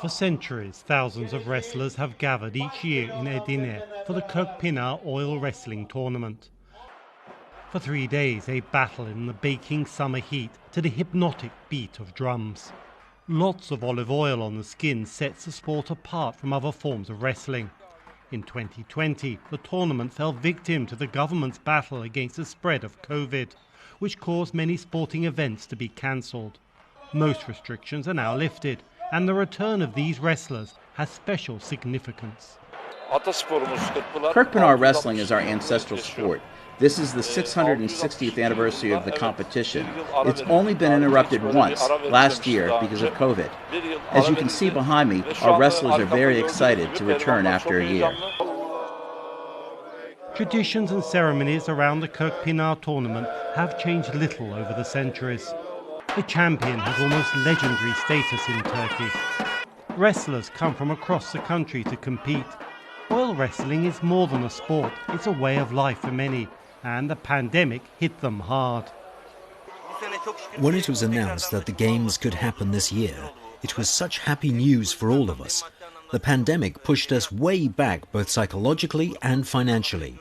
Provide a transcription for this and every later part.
For centuries, thousands of wrestlers have gathered each year in Edirne for the Kirkpinar oil wrestling tournament. For 3 days, they battle in the baking summer heat to the hypnotic beat of drums. Lots of olive oil on the skin sets the sport apart from other forms of wrestling. In 2020, the tournament fell victim to the government's battle against the spread of COVID, which caused many sporting events to be cancelled. Most restrictions are now lifted, and the return of these wrestlers has special significance. Kirkpinar wrestling is our ancestral sport. This is the 660th anniversary of the competition. It's only been interrupted once, last year, because of COVID. As you can see behind me, our wrestlers are very excited to return after a year. Traditions and ceremonies around the Kirkpinar tournament have changed little over the centuries. The champion has almost legendary status in Turkey. Wrestlers come from across the country to compete. Oil wrestling is more than a sport, it's a way of life for many, and the pandemic hit them hard. When it was announced that the Games could happen this year, it was such happy news for all of us. The pandemic pushed us way back both psychologically and financially.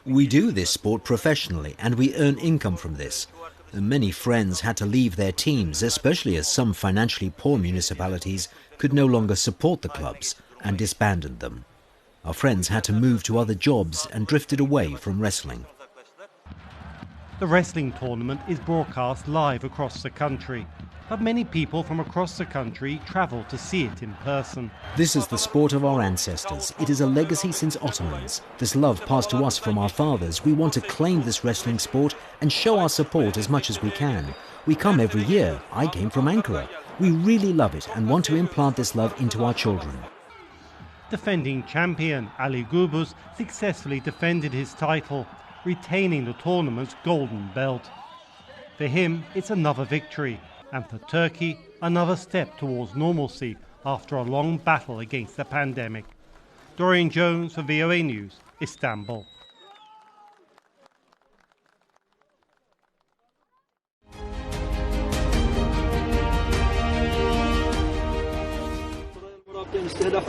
We do this sport professionally and we earn income from this. Many friends had to leave their teams, especially as some financially poor municipalities could no longer support the clubs and disbanded them. Our friends had to move to other jobs and drifted away from wrestling. The wrestling tournament is broadcast live across the country, but many people from across the country travel to see it in person. This is the sport of our ancestors. It is a legacy since Ottomans. This love passed to us from our fathers. We want to claim this wrestling sport and show our support as much as we can. We come every year. I came from Ankara. We really love it and want to implant this love into our children. Defending champion Ali Gubuz successfully defended his title, retaining the tournament's golden belt. For him, it's another victory, and for Turkey, another step towards normalcy after a long battle against the pandemic. Dorian Jones for VOA News, Istanbul. استهداف